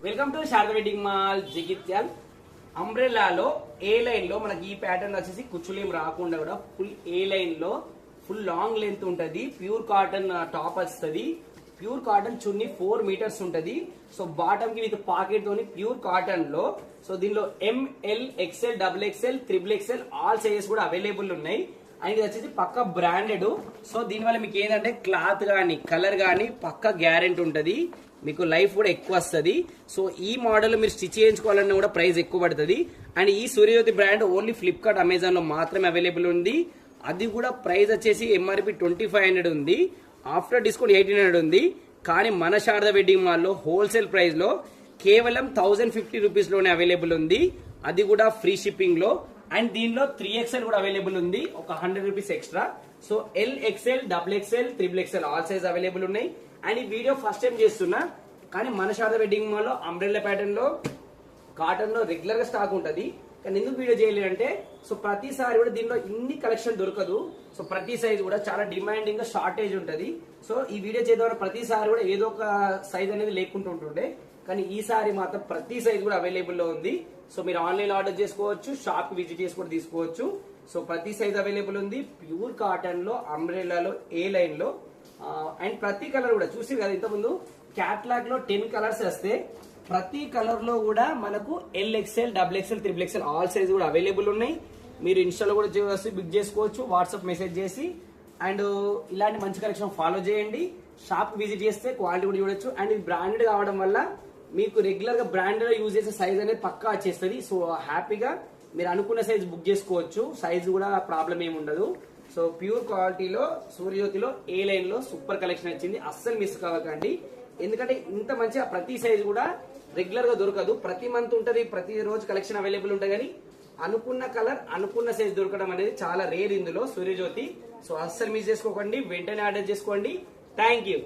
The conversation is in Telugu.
Welcome to Sharada wedding mall Jagtial. అంబ్రెల్లాలో ఏ లైన్ లో మనకి ఈ ప్యాటర్న్ వచ్చేసి కుచ్చులేం రాకుండా కూడా ఫుల్ ఏ లైన్ లో ఫుల్ లాంగ్ లెంత్ ఉంటది. ప్యూర్ కాటన్ టాప్ వస్తుంది. ప్యూర్ కాటన్ చున్నీ 4 మీటర్స్ ఉంటది. సో బాటమ్ కి విత్ పాకెట్ తోని ప్యూర్ కాటన్ లో. సో దీనిలో M L XL double XL triple XL all sizes కూడా అవైలబుల్ ఉన్నాయి. అండ్ ఇది వచ్చేసి పక్క బ్రాండెడ్. సో దీనివల్ల మీకు ఏంటంటే క్లాత్ గానీ కలర్ గానీ పక్క గ్యారెంటీ ఉంటది. మీకు లైఫ్ కూడా ఎక్కువ వస్తుంది. సో ఈ మోడల్ మీరు స్టిచ్ చేయించుకోవాలన్నా కూడా ప్రైస్ ఎక్కువ పడుతుంది. అండ్ ఈ Suryajyothi brand only Flipkart Amazon లో మాత్రమే అవైలబుల్ ఉంది. అది కూడా ప్రైస్ వచ్చేసి ఎంఆర్పి 2500 ఉంది. ఆఫ్టర్ డిస్కౌంట్ 1800 ఉంది. కానీ మన శారద వెడ్డింగ్ మాల్ లో హోల్సేల్ ప్రైస్ లో కేవలం 1050 రూపీస్ లోనే అవైలబుల్ ఉంది. అది కూడా ఫ్రీ షిప్పింగ్ లో. అండ్ దీనిలో 3XL కూడా అవైలబుల్ ఉంది, ఒక 100 rupees extra. So L XL double XL triple XL all size available ఉన్నాయి. అండ్ ఈ వీడియో ఫస్ట్ టైం చేస్తున్నా, కానీ మన శారద వెడ్డింగ్ మాల్ లో అంబ్రెల్లా ప్యాటర్న్ లో కాటన్ లో రెగ్యులర్ గా స్టాక్ ఉంటది. కానీ ఎందుకు వీడియో చేయలేదంటే, సో ప్రతిసారి కూడా దీనిలో ఇన్ని కలెక్షన్ దొరకదు. సో ప్రతి సైజ్ కూడా చాలా డిమాండింగ్ గా షార్టేజ్ ఉంటది. సో ఈ వీడియో చేయడం ప్రతిసారి కూడా ఏదో ఒక సైజ్ అనేది లేకుండా ఉంటుండే, కానీ ఈసారి మాత్రం ప్రతి సైజ్ కూడా అవైలబుల్ లో ఉంది. సో మీరు ఆన్లైన్ ఆర్డర్ చేసుకోవచ్చు, షాప్ విజిట్ చేసి కూడా తీసుకోవచ్చు. సో ప్రతి సైజ్ అవైలబుల్ ఉంది. ప్యూర్ కాటన్ లో అంబ్రెల్లాలో ఏ లైన్ లో. అండ్ ప్రతి కలర్ కూడా చూసి కదా ఇంతకుముందు క్యాట్లాగ్ లో 10 కలర్స్ వస్తే ప్రతి కలర్ లో కూడా మనకు L XL double XL triple XL all size కూడా అవైలబుల్ ఉన్నాయి. మీరు ఇన్స్టాలో కూడా బుక్ చేసుకోవచ్చు, వాట్సాప్ మెసేజ్ చేసి. అండ్ ఇలాంటి మంచి కలెక్షన్ ఫాలో చేయండి. షాప్ విజిట్ చేస్తే క్వాలిటీ కూడా చూడొచ్చు. అండ్ ఇది బ్రాండెడ్ కావడం వల్ల మీకు రెగ్యులర్ గా బ్రాండెడ్ యూజ్ చేసే సైజ్ అనేది పక్కా వచ్చేస్తుంది. సో హ్యాపీగా మీరు అనుకున్న సైజ్ బుక్ చేసుకోవచ్చు. సైజ్ కూడా ప్రాబ్లం ఏమి ఉండదు. సో ప్యూర్ క్వాలిటీలో సూర్యజ్యోతిలో ఏ లైన్ లో సూపర్ కలెక్షన్ వచ్చింది. అస్సలు మిస్ కావకండి. ఎందుకంటే ఇంత మంచిగా ప్రతి సైజ్ కూడా రెగ్యులర్ గా దొరకదు. ప్రతి మంత్ ఉంటది, ప్రతి రోజు కలెక్షన్ అవైలబుల్ ఉంటుంది. కానీ అనుకున్న కలర్ అనుకున్న సైజ్ దొరకడం అనేది చాలా రేర్ ఇందులో సూర్యజ్యోతి. సో అస్సలు మిస్ చేసుకోకండి, వెంటనే ఆర్డర్ చేసుకోండి. Thank you.